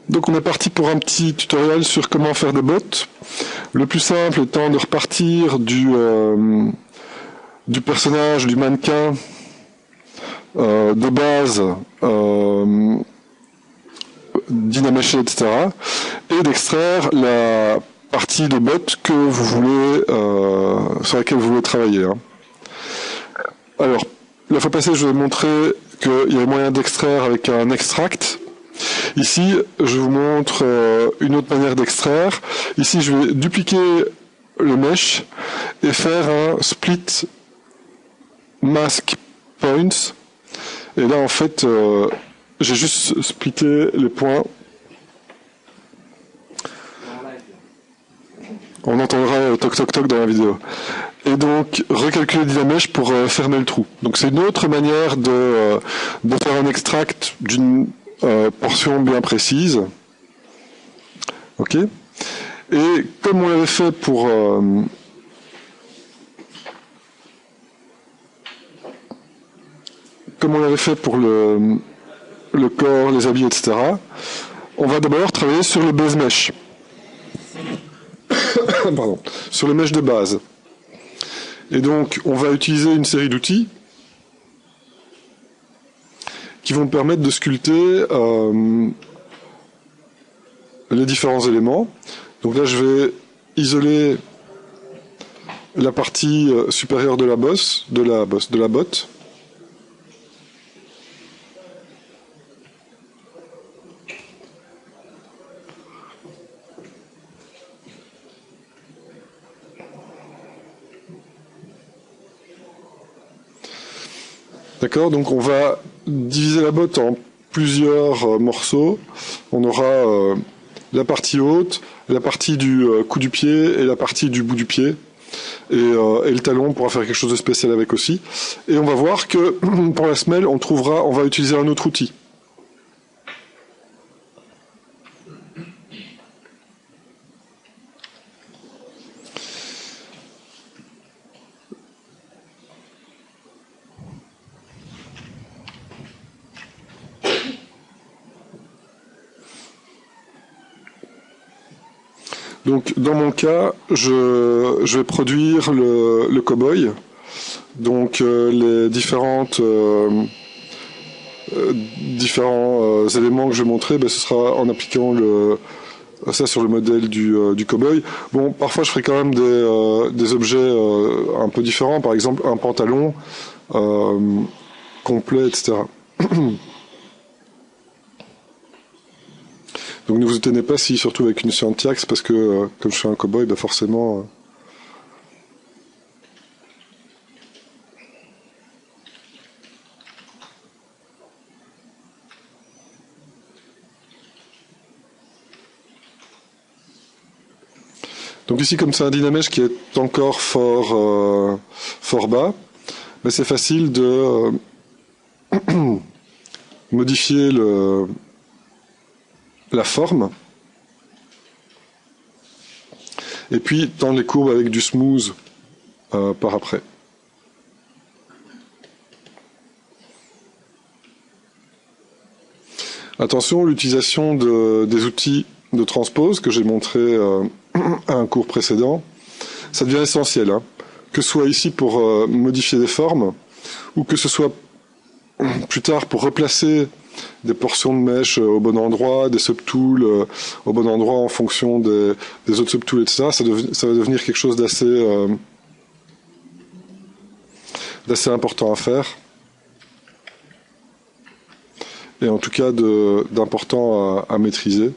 Donc on est parti pour un petit tutoriel sur comment faire des bottes. Le plus simple étant de repartir du personnage, du mannequin de base Dynamesh, etc. et d'extraire la partie de botte que vous voulez, sur laquelle vous voulez travailler. Hein. Alors, la fois passée, je vous ai montré qu'il y avait moyen d'extraire avec un extract. Ici, je vous montre une autre manière d'extraire. Ici, je vais dupliquer le mesh et faire un split mask points. Et là, en fait, j'ai juste splitté les points. On entendra toc toc toc dans la vidéo. Et donc, recalculer Dynamesh pour fermer le trou. Donc, c'est une autre manière de faire un extract d'une portion bien précise. Ok. Et comme on l'avait fait pour le corps, les habits, etc., on va d'abord travailler sur le base mesh. Pardon, sur le mesh de base. Et donc, on va utiliser une série d'outils qui vont permettre de sculpter les différents éléments. Donc là, je vais isoler la partie supérieure de la botte. D'accord, donc on va diviser la botte en plusieurs morceaux. On aura la partie haute, la partie du cou du pied et la partie du bout du pied. Et le talon, on pourra faire quelque chose de spécial avec aussi. Et on va voir que pour la semelle, on va utiliser un autre outil. Donc, dans mon cas, je vais produire le cow-boy. Donc, les différents éléments que je vais montrer, ce sera en appliquant ça sur le modèle du cow-boy. Bon, parfois, je ferai quand même des objets un peu différents. Par exemple, un pantalon complet, etc. Donc ne vous étonnez pas si, surtout avec une Scientiax, parce que comme je suis un cow-boy, forcément... Donc ici, comme c'est un Dynamesh qui est encore fort bas, c'est facile de modifier la forme. Et puis tendre les courbes avec du smooth par après. Attention, l'utilisation des outils de transpose que j'ai montré à un cours précédent, ça devient essentiel. Hein. Que ce soit ici pour modifier des formes, ou que ce soit plus tard pour replacer des portions de mèche au bon endroit, des subtools au bon endroit en fonction des autres subtools, etc. Ça va devenir quelque chose d'assez important à faire. Et en tout cas d'important à maîtriser.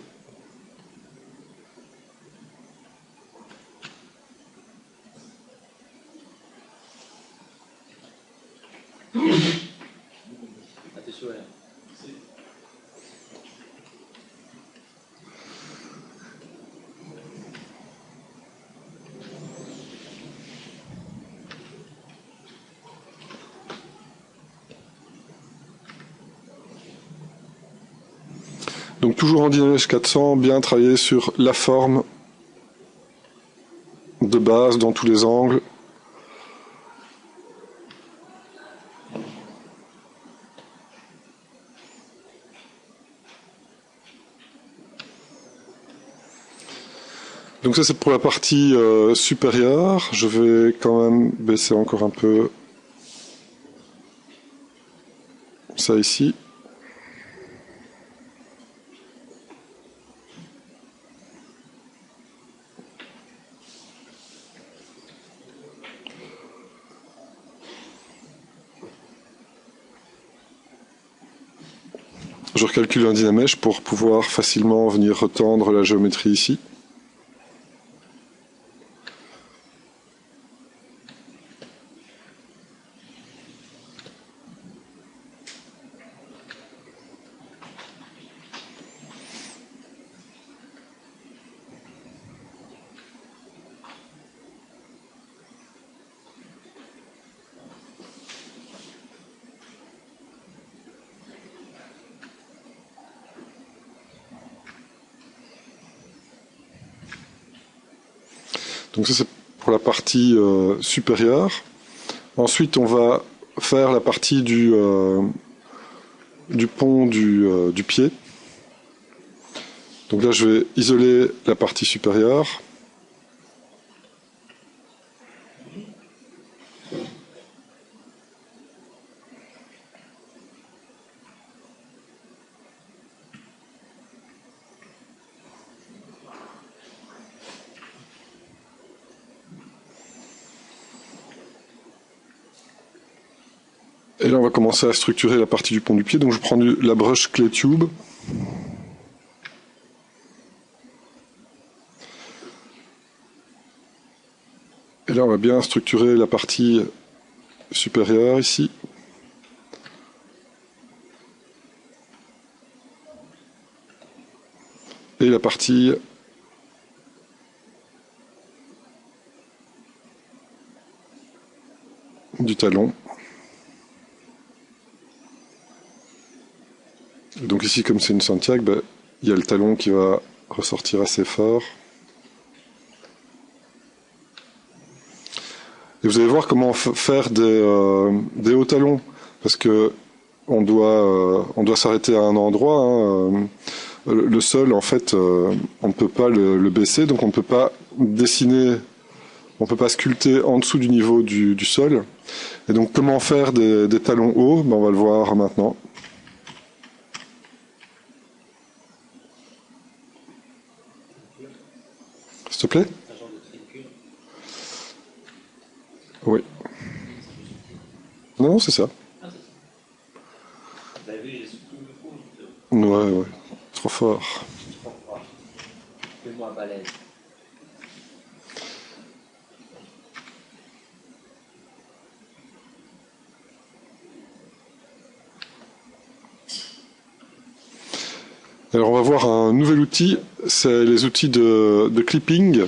Donc toujours en Dynamesh 400, bien travailler sur la forme de base dans tous les angles. Donc ça c'est pour la partie supérieure. Je vais quand même baisser encore un peu ça ici. Je recalcule un dynamèche pour pouvoir facilement venir retendre la géométrie ici. Donc ça c'est pour la partie supérieure. Ensuite on va faire la partie du pont du pied. Donc là je vais isoler la partie supérieure. Et là, on va commencer à structurer la partie du pont du pied. Donc, je prends la brush Clay Tube. Et là, on va bien structurer la partie supérieure ici. Et la partie du talon. Donc ici, comme c'est une Santiago, il y a le talon qui va ressortir assez fort. Et vous allez voir comment faire des hauts talons, parce que on doit s'arrêter à un endroit. Hein. Le sol, en fait, on ne peut pas le baisser, donc on ne peut pas dessiner, on ne peut pas sculpter en dessous du niveau du sol. Et donc comment faire des talons hauts, on va le voir maintenant. S'il te plaît ? Oui. Non, c'est ça. Ouais. Trop fort. Fais-moi balèze. Alors on va voir un nouvel outil, c'est les outils de clipping.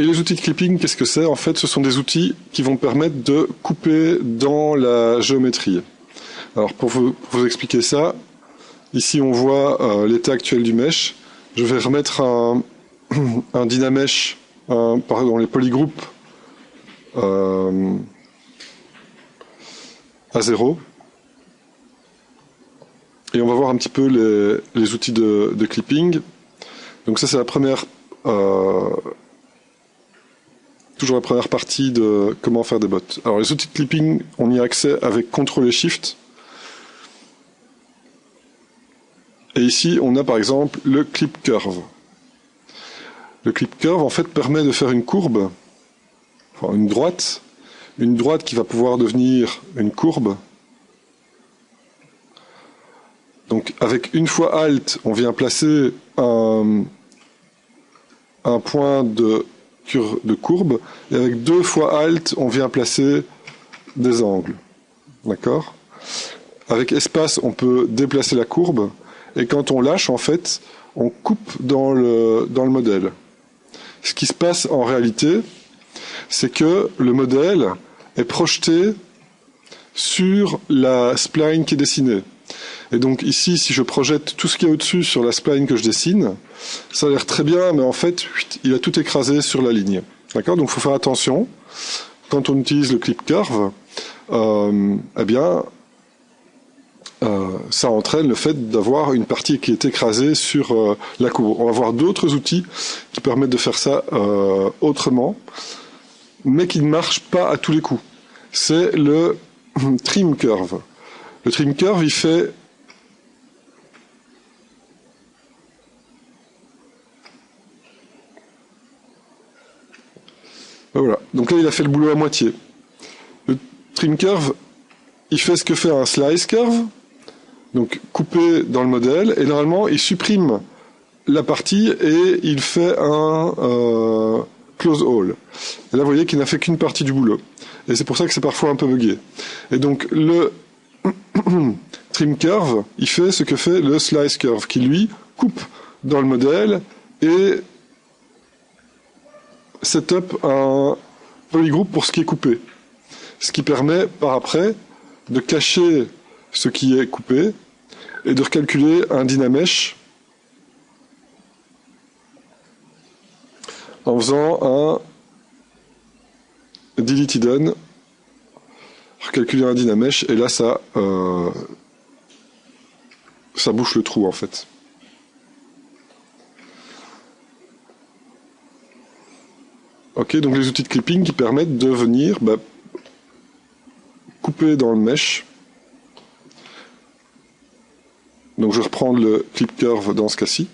Et les outils de clipping, qu'est-ce que c'est? En fait, ce sont des outils qui vont permettre de couper dans la géométrie. Alors, pour vous expliquer ça, ici on voit l'état actuel du mesh. Je vais remettre un Dynamesh dans les polygroupes à 0. Et on va voir un petit peu les outils de clipping. Donc ça, c'est la première... toujours la première partie de comment faire des bottes. Alors les outils de clipping, on y a accès avec CTRL et SHIFT. Et ici, on a par exemple le Clip Curve. Le Clip Curve, en fait, permet de faire une courbe, enfin une droite qui va pouvoir devenir une courbe. Donc avec une fois Alt, on vient placer un point de courbe, et avec 2 fois Alt, on vient placer des angles. D'accord? Avec espace, on peut déplacer la courbe, et quand on lâche, en fait, on coupe dans le modèle. Ce qui se passe en réalité, c'est que le modèle est projeté sur la spline qui est dessinée. Et donc ici, si je projette tout ce qu'il y a au-dessus sur la spline que je dessine, ça a l'air très bien, mais en fait, il a tout écrasé sur la ligne. D'accord? Donc il faut faire attention. Quand on utilise le clip curve, eh bien, ça entraîne le fait d'avoir une partie qui est écrasée sur la courbe. On va voir d'autres outils qui permettent de faire ça autrement, mais qui ne marchent pas à tous les coups. C'est le trim curve. Le trim curve, il fait voilà. Donc là, il a fait le boulot à moitié. Le trim curve, il fait ce que fait un slice curve, donc coupé dans le modèle, et normalement, il supprime la partie et il fait un close all. Et là, vous voyez qu'il n'a fait qu'une partie du boulot. Et c'est pour ça que c'est parfois un peu buggé. Et donc, le trim curve, il fait ce que fait le slice curve, qui lui coupe dans le modèle et set up un polygroup pour ce qui est coupé. Ce qui permet, par après, de cacher ce qui est coupé et de recalculer un dynamesh en faisant un delete hidden, recalculer un dynamesh, et là ça bouche le trou en fait. Ok, donc les outils de clipping qui permettent de venir couper dans le mesh. Donc je reprends le clip curve dans ce cas-ci.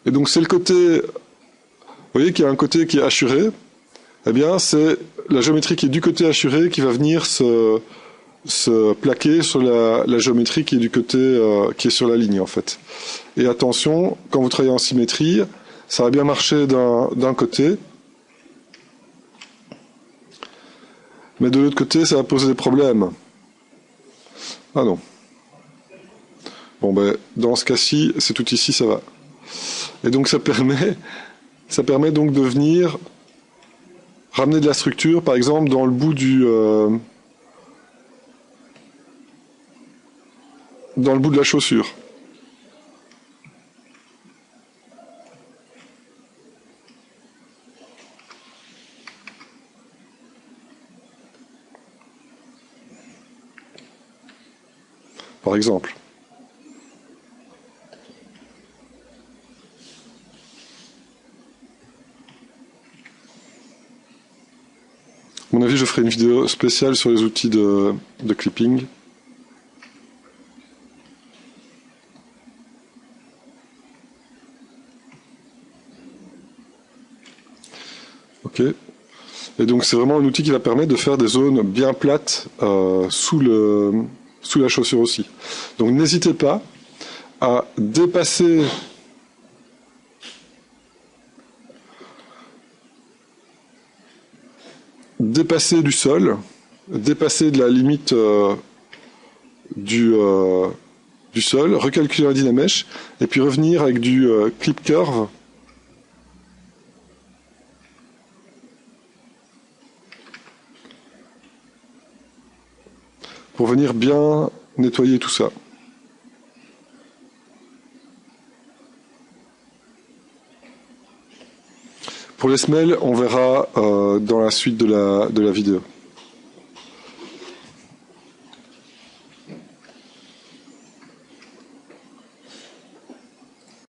Et donc c'est le côté, vous voyez qu'il y a un côté qui est assuré, eh bien c'est la géométrie qui est du côté assuré qui va venir se plaquer sur la géométrie qui est du côté qui est sur la ligne en fait. Et attention, quand vous travaillez en symétrie, ça va bien marcher d'un côté, mais de l'autre côté ça va poser des problèmes. Ah non. Bon ben dans ce cas-ci, c'est tout ici, ça va. Et donc ça permet donc de venir ramener de la structure, par exemple dans le bout de la chaussure. Par exemple. À mon avis, je ferai une vidéo spéciale sur les outils de clipping. Ok. Et donc c'est vraiment un outil qui va permettre de faire des zones bien plates sous la chaussure aussi. Donc n'hésitez pas à dépasser du sol, dépasser de la limite du sol, recalculer un dynamesh, et puis revenir avec du clip curve pour venir bien nettoyer tout ça. Pour les semelles, on verra dans la suite de la vidéo.